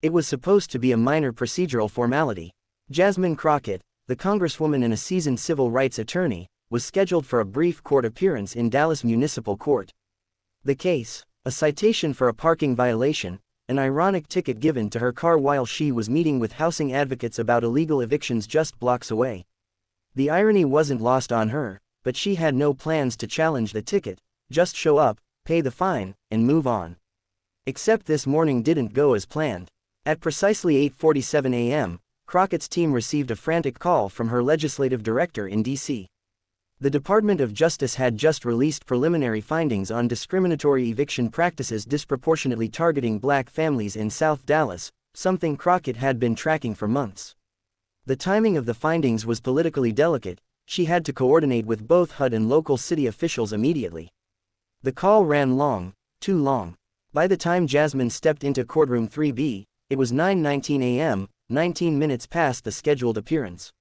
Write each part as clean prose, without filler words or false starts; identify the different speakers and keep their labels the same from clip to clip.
Speaker 1: It was supposed to be a minor procedural formality. Jasmine Crockett, the Congresswoman and a seasoned civil rights attorney, was scheduled for a brief court appearance in Dallas Municipal Court. The case: a citation for a parking violation, an ironic ticket given to her car while she was meeting with housing advocates about illegal evictions just blocks away. The irony wasn't lost on her, but she had no plans to challenge the ticket, just show up, pay the fine, and move on. Except this morning didn't go as planned. At precisely 8:47 a.m., Crockett's team received a frantic call from her legislative director in D.C. The Department of Justice had just released preliminary findings on discriminatory eviction practices disproportionately targeting black families in South Dallas, something Crockett had been tracking for months. The timing of the findings was politically delicate. She had to coordinate with both HUD and local city officials immediately. The call ran long, too long. By the time Jasmine stepped into courtroom 3B, it was 9:19 a.m., 19 minutes past the scheduled appearance.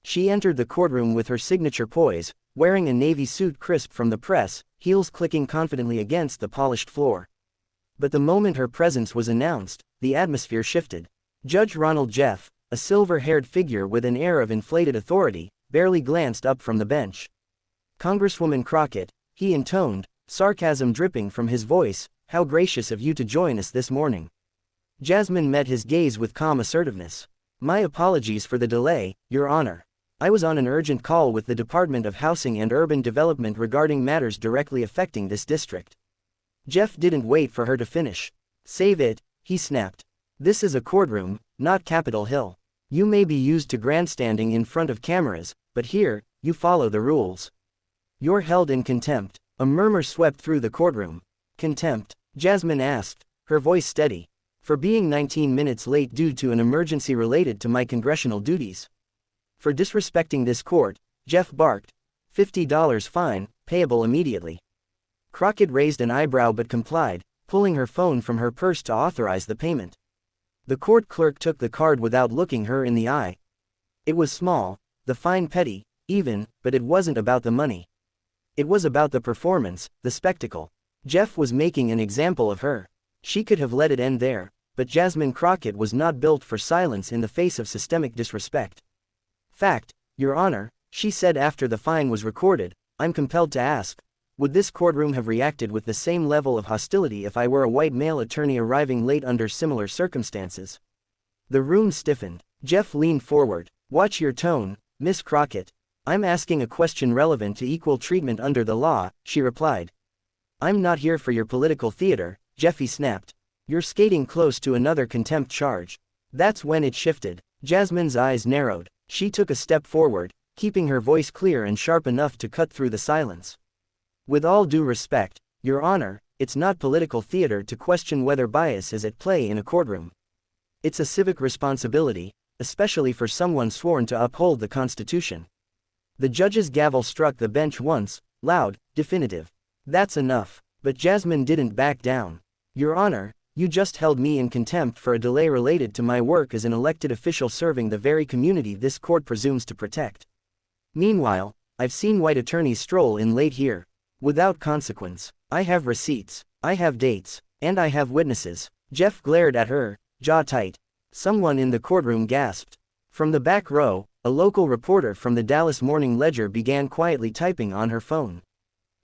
Speaker 1: She entered the courtroom with her signature poise, wearing a navy suit crisp from the press, heels clicking confidently against the polished floor. But the moment her presence was announced, the atmosphere shifted. Judge Ronald Jeff, a silver-haired figure with an air of inflated authority, barely glanced up from the bench. "Congresswoman Crockett," he intoned, sarcasm dripping from his voice, "how gracious of you to join us this morning." Jasmine met his gaze with calm assertiveness. "My apologies for the delay, Your Honor. I was on an urgent call with the Department of Housing and Urban Development regarding matters directly affecting this district." Jeff didn't wait for her to finish. "Save it," he snapped. "This is a courtroom, not Capitol Hill. You may be used to grandstanding in front of cameras, but here, you follow the rules. You're held in contempt." A murmur swept through the courtroom. "Contempt?" Jasmine asked, her voice steady. "For being 19 minutes late due to an emergency related to my congressional duties." "For disrespecting this court," Jeff barked. $50 fine, payable immediately." Crockett raised an eyebrow but complied, pulling her phone from her purse to authorize the payment. The court clerk took the card without looking her in the eye. It was small, the fine petty, even, but it wasn't about the money. It was about the performance, the spectacle. Jeff was making an example of her. She could have let it end there, but Jasmine Crockett was not built for silence in the face of systemic disrespect. "Fact, Your Honor," she said after the fine was recorded, "I'm compelled to ask, would this courtroom have reacted with the same level of hostility if I were a white male attorney arriving late under similar circumstances?" The room stiffened. Jeff leaned forward. "Watch your tone, Miss Crockett. I'm asking a question relevant to equal treatment under the law," she replied. "I'm not here for your political theater," Jeffy snapped. "You're skating close to another contempt charge." That's when it shifted. Jasmine's eyes narrowed. She took a step forward, keeping her voice clear and sharp enough to cut through the silence. "With all due respect, Your Honor, it's not political theater to question whether bias is at play in a courtroom. It's a civic responsibility, especially for someone sworn to uphold the Constitution." The judge's gavel struck the bench once, loud, definitive. "That's enough." But Jasmine didn't back down. "Your Honor, you just held me in contempt for a delay related to my work as an elected official serving the very community this court presumes to protect. Meanwhile, I've seen white attorneys stroll in late here, without consequence. I have receipts, I have dates, and I have witnesses." Jeff glared at her, jaw tight. Someone in the courtroom gasped. From the back row, a local reporter from the Dallas Morning Ledger began quietly typing on her phone.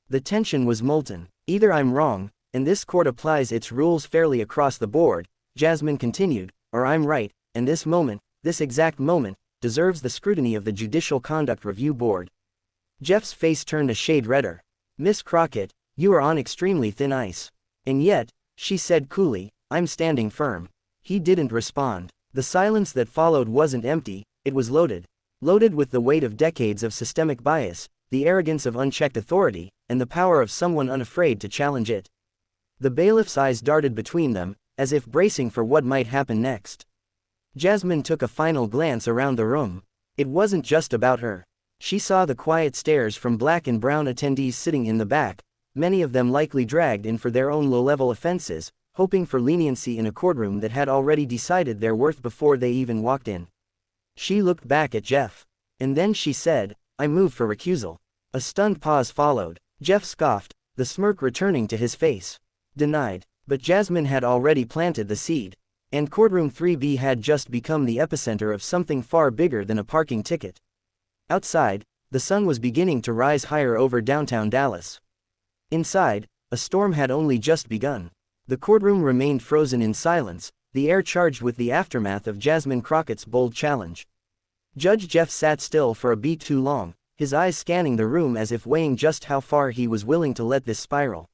Speaker 1: The tension was molten. "Either I'm wrong, and this court applies its rules fairly across the board," Jasmine continued, "or I'm right, and this moment, this exact moment, deserves the scrutiny of the Judicial Conduct Review Board." Jeff's face turned a shade redder. "Miss Crockett, you are on extremely thin ice." "And yet," she said coolly, "I'm standing firm." He didn't respond. The silence that followed wasn't empty, it was loaded. Loaded with the weight of decades of systemic bias, the arrogance of unchecked authority, and the power of someone unafraid to challenge it. The bailiff's eyes darted between them, as if bracing for what might happen next. Jasmine took a final glance around the room. It wasn't just about her. She saw the quiet stares from black and brown attendees sitting in the back, many of them likely dragged in for their own low-level offenses, hoping for leniency in a courtroom that had already decided their worth before they even walked in. She looked back at Jeff. And then she said, "I move for recusal." A stunned pause followed. Jeff scoffed, the smirk returning to his face. "Denied." But Jasmine had already planted the seed. And Courtroom 3B had just become the epicenter of something far bigger than a parking ticket. Outside, the sun was beginning to rise higher over downtown Dallas. Inside, a storm had only just begun. The courtroom remained frozen in silence, the air charged with the aftermath of Jasmine Crockett's bold challenge. Judge Jeff sat still for a beat too long, his eyes scanning the room as if weighing just how far he was willing to let this spiral.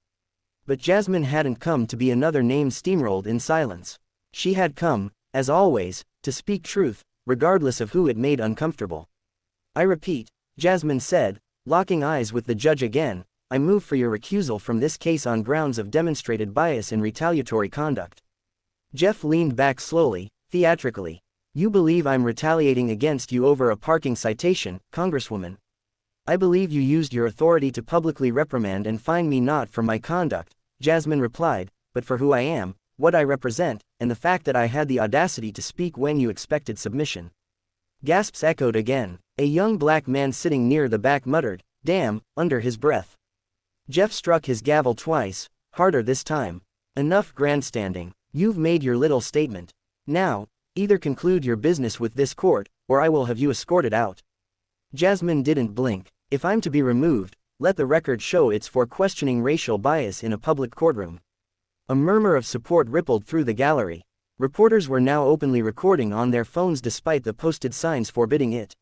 Speaker 1: But Jasmine hadn't come to be another name steamrolled in silence. She had come, as always, to speak truth, regardless of who it made uncomfortable. "I repeat," Jasmine said, locking eyes with the judge again, "I move for your recusal from this case on grounds of demonstrated bias and retaliatory conduct." Jeff leaned back slowly, theatrically. "You believe I'm retaliating against you over a parking citation, Congresswoman? I believe you used your authority to publicly reprimand and fine me not for my conduct," Jasmine replied, "but for who I am, what I represent, and the fact that I had the audacity to speak when you expected submission." Gasps echoed again. A young black man sitting near the back muttered, "Damn," under his breath. Jeff struck his gavel twice, harder this time. "Enough grandstanding. You've made your little statement. Now, either conclude your business with this court, or I will have you escorted out." Jasmine didn't blink. "If I'm to be removed, let the record show it's for questioning racial bias in a public courtroom." A murmur of support rippled through the gallery. Reporters were now openly recording on their phones despite the posted signs forbidding it.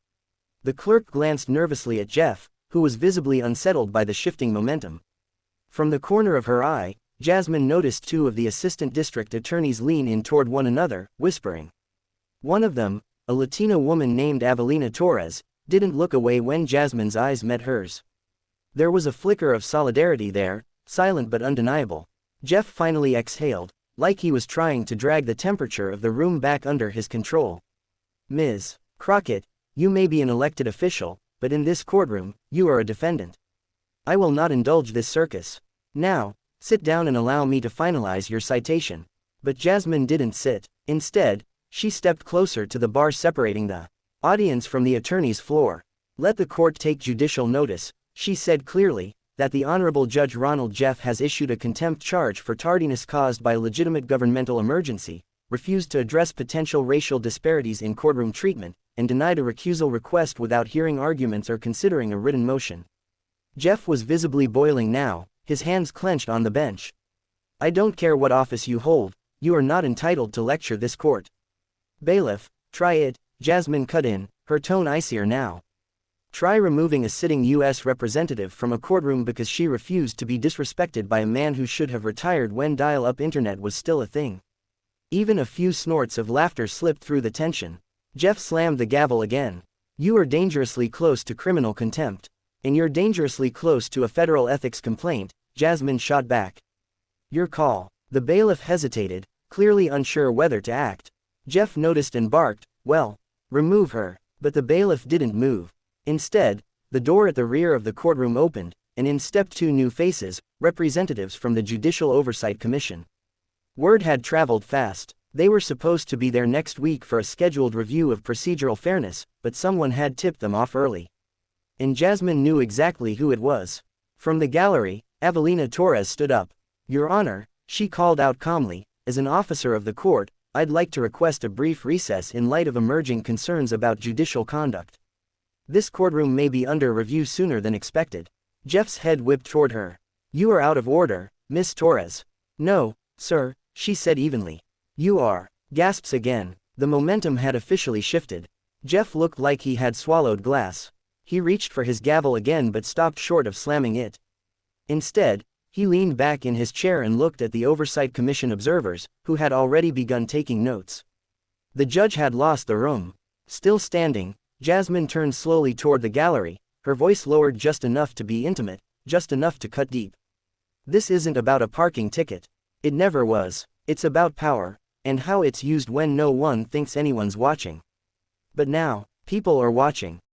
Speaker 1: The clerk glanced nervously at Jeff, who was visibly unsettled by the shifting momentum. From the corner of her eye, Jasmine noticed two of the assistant district attorneys lean in toward one another, whispering. One of them, a Latina woman named Avelina Torres, didn't look away when Jasmine's eyes met hers. There was a flicker of solidarity there, silent but undeniable. Jeff finally exhaled, like he was trying to drag the temperature of the room back under his control. "Ms. Crockett, you may be an elected official, but in this courtroom, you are a defendant. I will not indulge this circus. Now, sit down and allow me to finalize your citation." But Jasmine didn't sit. Instead, she stepped closer to the bar separating the audience from the attorney's floor. "Let the court take judicial notice," she said clearly, "that the Honorable Judge Ronald Jeff has issued a contempt charge for tardiness caused by a legitimate governmental emergency, refused to address potential racial disparities in courtroom treatment, and denied a recusal request without hearing arguments or considering a written motion." Jeff was visibly boiling now, his hands clenched on the bench. "I don't care what office you hold, you are not entitled to lecture this court." "Bailiff, try it," Jasmine cut in, her tone icier now. "Try removing a sitting U.S. representative from a courtroom because she refused to be disrespected by a man who should have retired when dial-up internet was still a thing." Even a few snorts of laughter slipped through the tension. Jeff slammed the gavel again. "You are dangerously close to criminal contempt. And you're dangerously close to a federal ethics complaint," Jasmine shot back. "Your call." The bailiff hesitated, clearly unsure whether to act. Jeff noticed and barked, "Well, remove her." But the bailiff didn't move. Instead, the door at the rear of the courtroom opened, and in stepped two new faces, representatives from the Judicial Oversight Commission. Word had traveled fast. They were supposed to be there next week for a scheduled review of procedural fairness, but someone had tipped them off early. And Jasmine knew exactly who it was. From the gallery, Avelina Torres stood up. "Your Honor," she called out calmly, "as an officer of the court, I'd like to request a brief recess in light of emerging concerns about judicial conduct. This courtroom may be under review sooner than expected." Jeff's head whipped toward her. "You are out of order, Miss Torres." "No, sir," she said evenly. "You are." Gasps again. The momentum had officially shifted. Jeff looked like he had swallowed glass. He reached for his gavel again but stopped short of slamming it. Instead, he leaned back in his chair and looked at the Oversight Commission observers, who had already begun taking notes. The judge had lost the room. Still standing, Jasmine turned slowly toward the gallery, her voice lowered just enough to be intimate, just enough to cut deep. "This isn't about a parking ticket. It never was. It's about power, and how it's used when no one thinks anyone's watching. But now, people are watching.